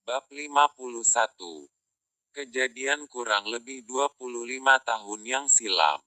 Bab 51. Kejadian kurang lebih 25 tahun yang silam.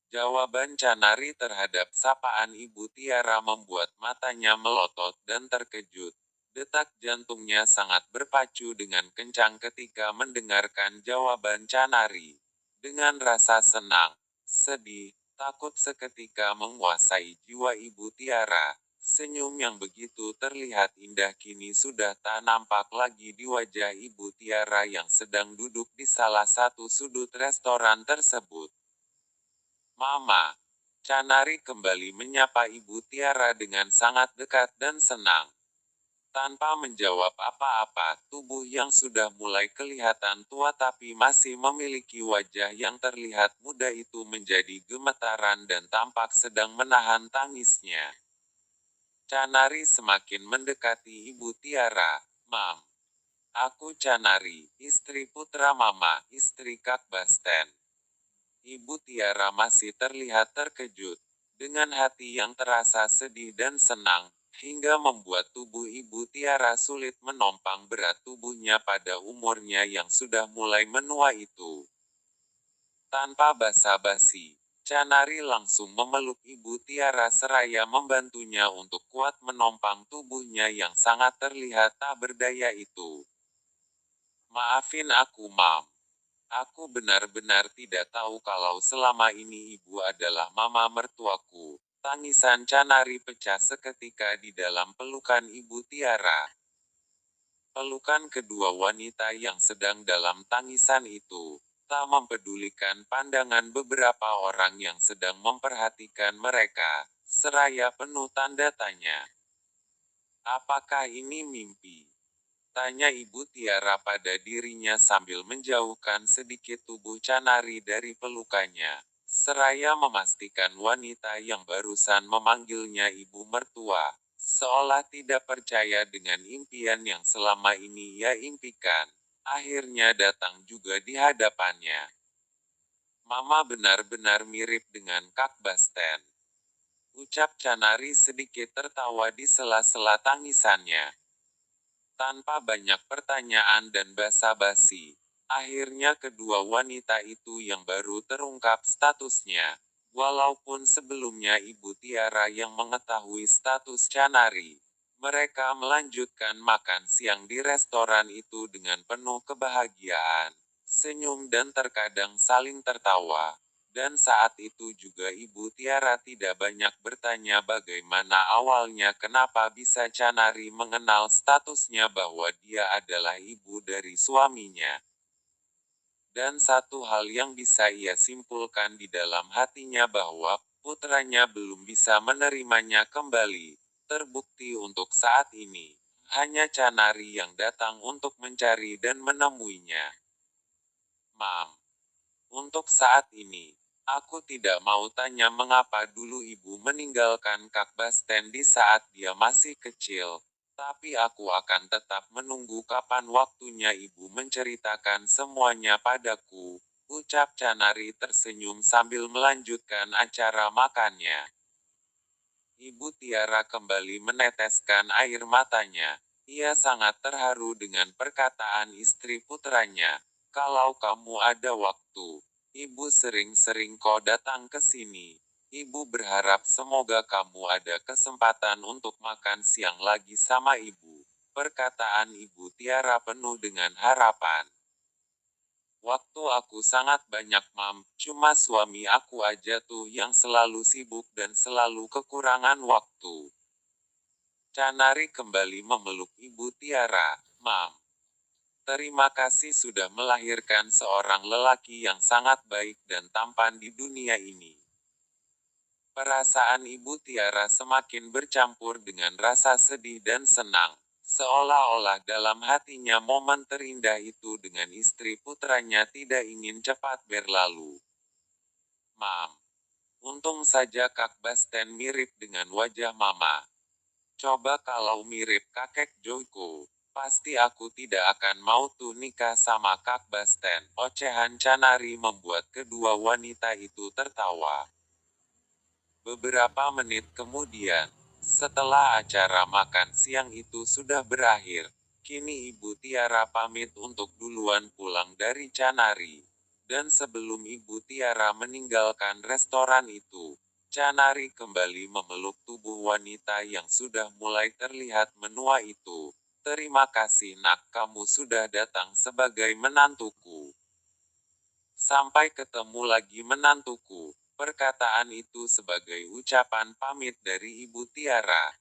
Jawaban Canari terhadap sapaan Ibu Tiara membuat matanya melotot dan terkejut. Detak jantungnya sangat berpacu dengan kencang ketika mendengarkan jawaban Canari. Dengan rasa senang, sedih, takut seketika menguasai jiwa Ibu Tiara. Senyum yang begitu terlihat indah kini sudah tak nampak lagi di wajah Ibu Tiara yang sedang duduk di salah satu sudut restoran tersebut. "Mama." Canari kembali menyapa Ibu Tiara dengan sangat dekat dan senang. Tanpa menjawab apa-apa, tubuh yang sudah mulai kelihatan tua tapi masih memiliki wajah yang terlihat muda itu menjadi gemetaran dan tampak sedang menahan tangisnya. Canari semakin mendekati Ibu Tiara. "Mam. Aku Canari, istri putra Mama, istri Kak Basten." Ibu Tiara masih terlihat terkejut, dengan hati yang terasa sedih dan senang, hingga membuat tubuh Ibu Tiara sulit menompang berat tubuhnya pada umurnya yang sudah mulai menua itu. Tanpa basa-basi, Canari langsung memeluk Ibu Tiara seraya membantunya untuk kuat menompang tubuhnya yang sangat terlihat tak berdaya itu. "Maafin aku, Mam. Aku benar-benar tidak tahu kalau selama ini ibu adalah mama mertuaku." Tangisan Canari pecah seketika di dalam pelukan Ibu Tiara. Pelukan kedua wanita yang sedang dalam tangisan itu, tak mempedulikan pandangan beberapa orang yang sedang memperhatikan mereka, seraya penuh tanda tanya. "Apakah ini mimpi?" tanya Ibu Tiara pada dirinya sambil menjauhkan sedikit tubuh Canari dari pelukannya, seraya memastikan wanita yang barusan memanggilnya ibu mertua, seolah tidak percaya dengan impian yang selama ini ia impikan, akhirnya datang juga di hadapannya. "Mama benar-benar mirip dengan Kak Basten," ucap Canari sedikit tertawa di sela-sela tangisannya. Tanpa banyak pertanyaan dan basa-basi, akhirnya kedua wanita itu yang baru terungkap statusnya. Walaupun sebelumnya Ibu Tiara yang mengetahui status Canari, mereka melanjutkan makan siang di restoran itu dengan penuh kebahagiaan, senyum dan terkadang saling tertawa. Dan saat itu juga Ibu Tiara tidak banyak bertanya bagaimana awalnya kenapa bisa Canari mengenal statusnya bahwa dia adalah ibu dari suaminya. Dan satu hal yang bisa ia simpulkan di dalam hatinya bahwa putranya belum bisa menerimanya kembali, terbukti untuk saat ini. Hanya Canari yang datang untuk mencari dan menemuinya. "Mam. Untuk saat ini, aku tidak mau tanya mengapa dulu ibu meninggalkan Kak Basten di saat dia masih kecil, tapi aku akan tetap menunggu kapan waktunya ibu menceritakan semuanya padaku," ucap Canari tersenyum sambil melanjutkan acara makannya. Ibu Tiara kembali meneteskan air matanya. Ia sangat terharu dengan perkataan istri putranya. "Kalau kamu ada waktu, ibu sering-sering kok datang ke sini. Ibu berharap semoga kamu ada kesempatan untuk makan siang lagi sama ibu." Perkataan Ibu Tiara penuh dengan harapan. "Waktu aku sangat banyak, Mam, cuma suami aku aja tuh yang selalu sibuk dan selalu kekurangan waktu." Canari kembali memeluk Ibu Tiara. "Mam. Terima kasih sudah melahirkan seorang lelaki yang sangat baik dan tampan di dunia ini." Perasaan Ibu Tiara semakin bercampur dengan rasa sedih dan senang, seolah-olah dalam hatinya momen terindah itu dengan istri putranya tidak ingin cepat berlalu. "Mam. Untung saja Kak Basten mirip dengan wajah Mama. Coba kalau mirip kakek Joyko, pasti aku tidak akan mau tuh nikah sama Kak Basten." Ocehan Canari membuat kedua wanita itu tertawa. Beberapa menit kemudian, setelah acara makan siang itu sudah berakhir, Kini Ibu Tiara pamit untuk duluan pulang dari Canari. Dan sebelum Ibu Tiara meninggalkan restoran itu, Canari kembali memeluk tubuh wanita yang sudah mulai terlihat menua itu. Terima kasih nak, kamu sudah datang sebagai menantuku. Sampai ketemu lagi menantuku. Perkataan itu sebagai ucapan pamit dari Ibu Tiara.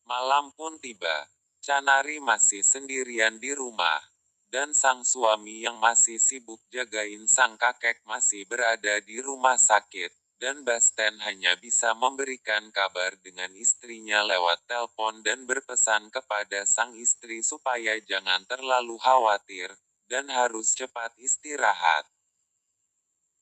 Malam pun tiba. Canari masih sendirian di rumah. Dan sang suami yang masih sibuk jagain sang kakek masih berada di rumah sakit. Dan Basten hanya bisa memberikan kabar dengan istrinya lewat telepon dan berpesan kepada sang istri supaya jangan terlalu khawatir, dan harus cepat istirahat.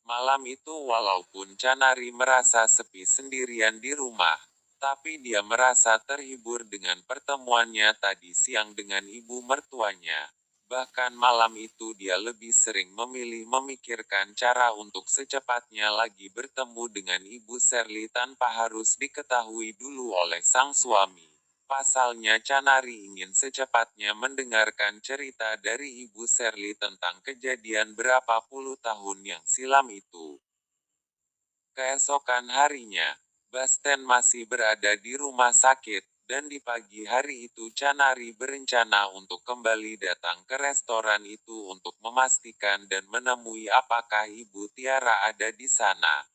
Malam itu walaupun Canari merasa sepi sendirian di rumah, tapi dia merasa terhibur dengan pertemuannya tadi siang dengan ibu mertuanya. Bahkan malam itu dia lebih sering memilih memikirkan cara untuk secepatnya lagi bertemu dengan Ibu Shirley tanpa harus diketahui dulu oleh sang suami. Pasalnya Canari ingin secepatnya mendengarkan cerita dari Ibu Shirley tentang kejadian berapa puluh tahun yang silam itu. Keesokan harinya, Basten masih berada di rumah sakit, dan di pagi hari itu Canari berencana untuk kembali datang ke restoran itu untuk memastikan dan menemui apakah Ibu Tiara ada di sana.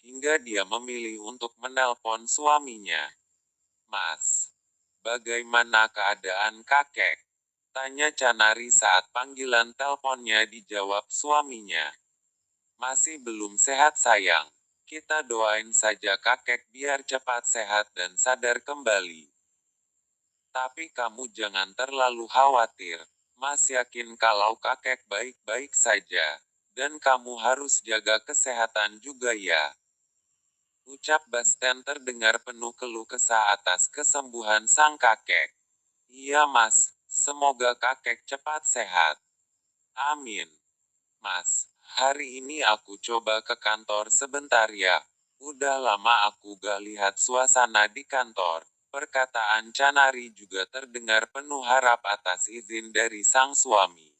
Hingga dia memilih untuk menelpon suaminya. "Mas, bagaimana keadaan kakek?" tanya Canari saat panggilan teleponnya dijawab suaminya. "Masih belum sehat sayang. Kita doain saja kakek biar cepat sehat dan sadar kembali. Tapi kamu jangan terlalu khawatir. Mas yakin kalau kakek baik-baik saja. Dan kamu harus jaga kesehatan juga ya." Ucap Basten terdengar penuh keluh kesah atas kesembuhan sang kakek. "Iya mas, semoga kakek cepat sehat. Amin. Mas, hari ini aku coba ke kantor sebentar ya. Udah lama aku gak lihat suasana di kantor." Perkataan Canari juga terdengar penuh harap atas izin dari sang suami.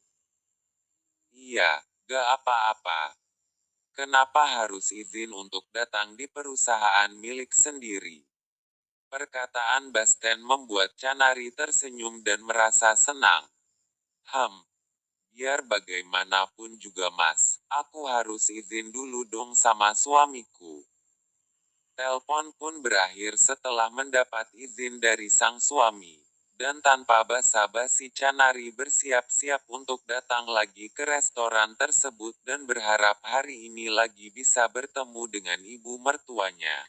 "Iya, gak apa-apa. Kenapa harus izin untuk datang di perusahaan milik sendiri?" Perkataan Basten membuat Canari tersenyum dan merasa senang. Biar bagaimanapun juga mas, aku harus izin dulu dong sama suamiku." Telepon pun berakhir setelah mendapat izin dari sang suami. Dan tanpa basa-basi Canari bersiap-siap untuk datang lagi ke restoran tersebut dan berharap hari ini lagi bisa bertemu dengan ibu mertuanya.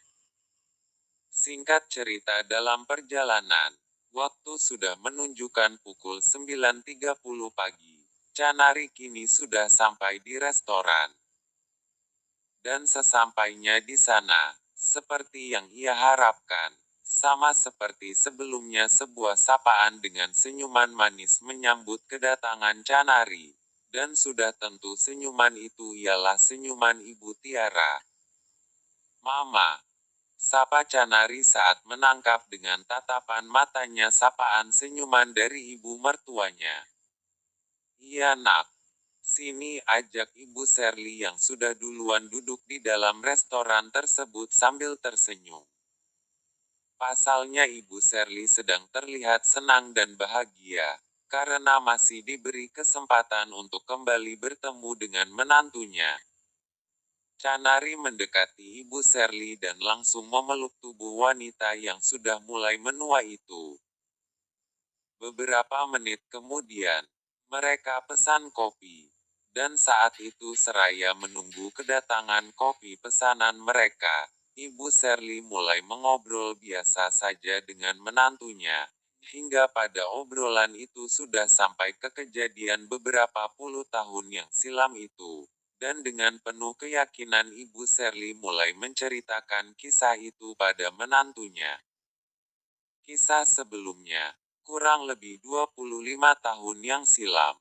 Singkat cerita dalam perjalanan, waktu sudah menunjukkan pukul 9.30 pagi. Canari kini sudah sampai di restoran. Dan sesampainya di sana, seperti yang ia harapkan, sama seperti sebelumnya sebuah sapaan dengan senyuman manis menyambut kedatangan Canari. Dan sudah tentu senyuman itu ialah senyuman Ibu Tiara. "Mama," sapa Canari saat menangkap dengan tatapan matanya sapaan senyuman dari ibu mertuanya. "Iya nak. Sini," ajak Ibu Shirley yang sudah duluan duduk di dalam restoran tersebut sambil tersenyum. Pasalnya Ibu Shirley sedang terlihat senang dan bahagia, karena masih diberi kesempatan untuk kembali bertemu dengan menantunya. Canari mendekati Ibu Shirley dan langsung memeluk tubuh wanita yang sudah mulai menua itu. Beberapa menit kemudian, mereka pesan kopi. Dan saat itu seraya menunggu kedatangan kopi pesanan mereka, Ibu Shirley mulai mengobrol biasa saja dengan menantunya. Hingga pada obrolan itu sudah sampai ke kejadian beberapa puluh tahun yang silam itu. Dan dengan penuh keyakinan Ibu Shirley mulai menceritakan kisah itu pada menantunya. Kisah sebelumnya, kurang lebih 25 tahun yang silam.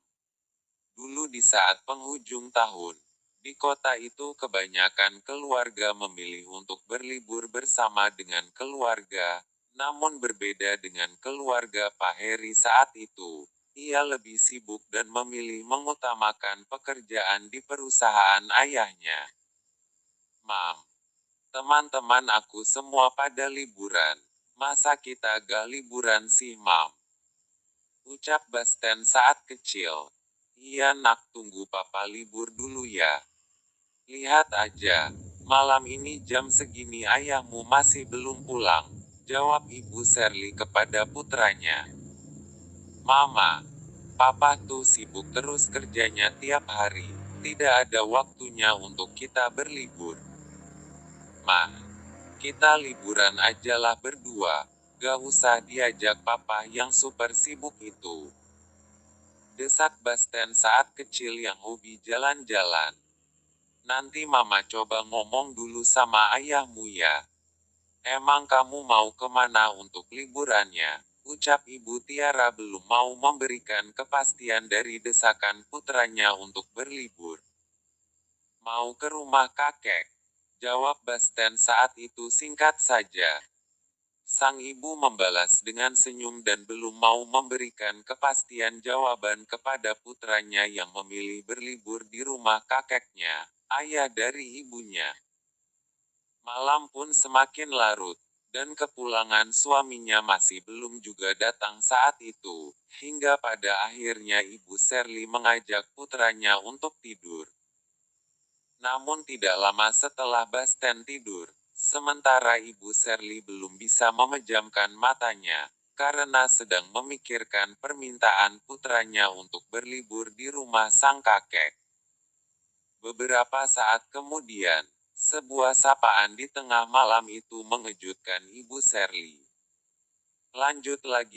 Dulu di saat penghujung tahun, di kota itu kebanyakan keluarga memilih untuk berlibur bersama dengan keluarga. Namun berbeda dengan keluarga Pak Heri saat itu, ia lebih sibuk dan memilih mengutamakan pekerjaan di perusahaan ayahnya. Mam, teman-teman aku semua pada liburan. Masa kita gak liburan sih, Mam? Ucap Basten saat kecil. Iya nak, tunggu papa libur dulu ya. Lihat aja, malam ini jam segini ayahmu masih belum pulang, jawab Ibu Shirley kepada putranya. Mama, papa tuh sibuk terus kerjanya tiap hari, tidak ada waktunya untuk kita berlibur. Ma, kita liburan ajalah berdua, gak usah diajak papa yang super sibuk itu. Desak Basten saat kecil yang hobi jalan-jalan. Nanti mama coba ngomong dulu sama ayahmu ya. Emang kamu mau kemana untuk liburannya? Ucap Ibu Tiara belum mau memberikan kepastian dari desakan putranya untuk berlibur. Mau ke rumah kakek? Jawab Basten saat itu singkat saja. Sang ibu membalas dengan senyum dan belum mau memberikan kepastian jawaban kepada putranya yang memilih berlibur di rumah kakeknya, ayah dari ibunya. Malam pun semakin larut, dan kepulangan suaminya masih belum juga datang saat itu, hingga pada akhirnya Ibu Shirley mengajak putranya untuk tidur. Namun tidak lama setelah Basten tidur, sementara Ibu Shirley belum bisa memejamkan matanya, karena sedang memikirkan permintaan putranya untuk berlibur di rumah sang kakek. Beberapa saat kemudian, sebuah sapaan di tengah malam itu mengejutkan Ibu Shirley. Lanjut lagi.